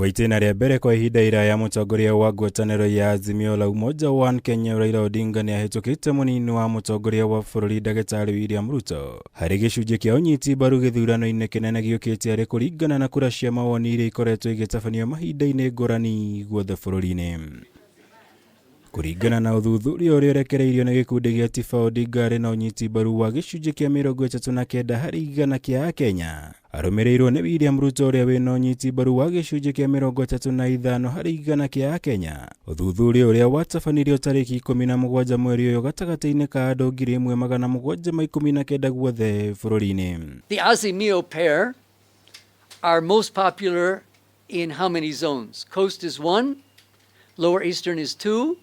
Kwa itena rĩa mbere kwa ihinda iraya mutongoria wa ngwataniro ya Azimio la Umoja wa Kenya Raila Odinga ni ahĩtũkĩte munini wa mutongoria wa bũrũri Ndagĩtarĩ William Ruto harĩ gĩcunjĩ kĩa ũnyiti mbaru gĩthurano-inĩ kĩnene gĩũkĩte arĩ kũringana na kura cia mawoni iria ikoretwo igĩtabanio mahinda-inĩ ngũrani guothe bũrũri-inĩ. Kũringana na ũthuthuria ũrĩa ũrekereirio nĩ gĩkundi gĩa TIFA, Odinga arĩ na ũnyiti mbaru wa gĩcunjĩ kĩa 39 harĩ igana kĩa Akenya, arũmĩrĩirwo nĩ William Ruto ũrĩa wĩna ũnyiti mbaru wa gĩcunjĩ kĩa 35 harĩ igana kĩa Akenya. Ũthuthuria ũrĩa watabanirio tarĩki 17 mweri ũyũ gatagatĩ-inĩ ka andũ 1719 guothe bũrũri-inĩ. The Azimio pair are most popular in how many zones? Coast is 1, Lower Eastern is 2,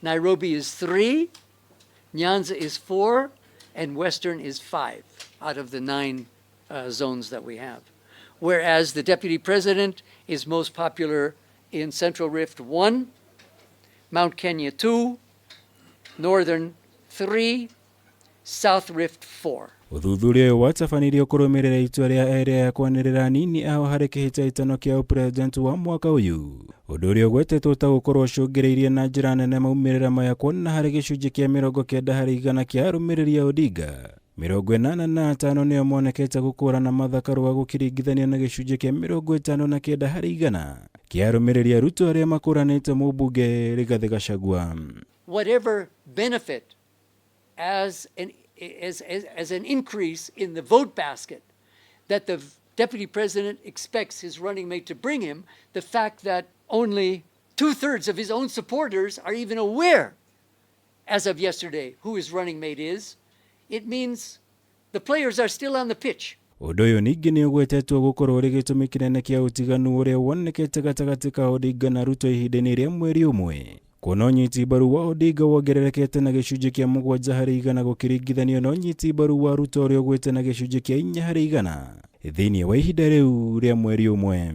Nairobi is 3, Nyanza is 4, and Western is 5 out of the 9 zones that we have. Whereas the Deputy President is most popular in Central Rift 1, Mount Kenya 2, Northern 3, South Rift 4. Uthuthuria ũyũ watabanirio kũrũmĩrĩra itua rĩa erĩ ya kwanĩrĩra nini ao harĩ kĩhĩtahĩtano kĩa ũpresident wa mwaka ũyũ, ũndũ ũrĩa ũgwetetwo ta gũkorwo ũcũngĩrĩirie na njĩra nene maumĩrĩra maya kuona harĩ gĩcunjĩ kĩa 90 harĩ igana kĩa arũmĩrĩri a Odinga. 85 nĩo monekete gũkũrana Martha Karua gũkĩringithanio na gĩcunjĩ kĩa 59 harĩ igana kĩa arũmĩrĩri a Ruto arĩa makũranĩte mũmbunge Rigathi Gachagua. Whatever benefit as an increase in the vote basket that the Deputy President expects his running mate to bring him, the fact that only 2/3 of his own supporters are even aware, as of yesterday, who his running mate is, it means the players are still on the pitch. Ũndũ ũyũ ningĩ nĩ ũgwetetwo gũkorwo ũrĩ gĩtũmi kĩnene kĩa ũtiganu ũrĩa wonekete gatagatĩ ka Odinga na Ruto ihinda-inĩ rĩa mweri ũmwe. Kuona ũnyiti mbaru wa Odinga wongererekete na gĩcunjĩ kĩa 7 harĩ igana gũkĩringithanio na ũnyiti mbaru wa Ruto ũrĩa ũgwĩte na gĩcunjĩ kĩa 4 harĩ igana thĩinĩ wa ihinda rĩu rĩa mweri ũmwe.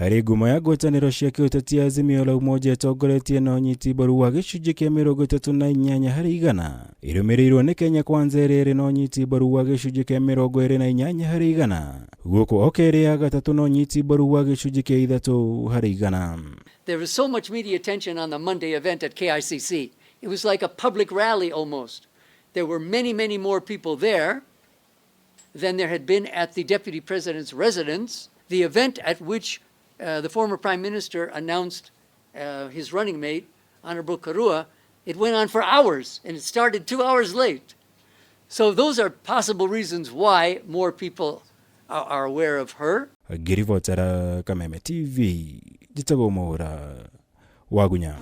Harĩ ngumo ya ngwatanĩro cia kĩũteti Azimio la Umoja ĩtongoretie na ũnyiti mbaru wa gĩcunjĩ kĩa 38 harĩ igana, ĩrũmĩrĩirwo nĩ Kenya Kwanza ĩrĩa ĩrĩ na ũnyiti mbaru wa gĩcunjĩ kĩa 28 harĩ igana, guoko kerĩ ya gatatũ na ũnyiti mbaru wa gĩcunjĩ kĩa 3 harĩ igana. There was so much media attention on the Monday event at KICC. It was like a public rally almost. There were many, many more people there than there had been at the Deputy President's residence. The event at which the former Prime Minister announced his running mate, Honorable Karua, it went on for hours and it started 2 hours late. So those are possible reasons why more people are aware of her. Ngĩribotera Kameme TV, njĩtagwo Muhura wa Gunya.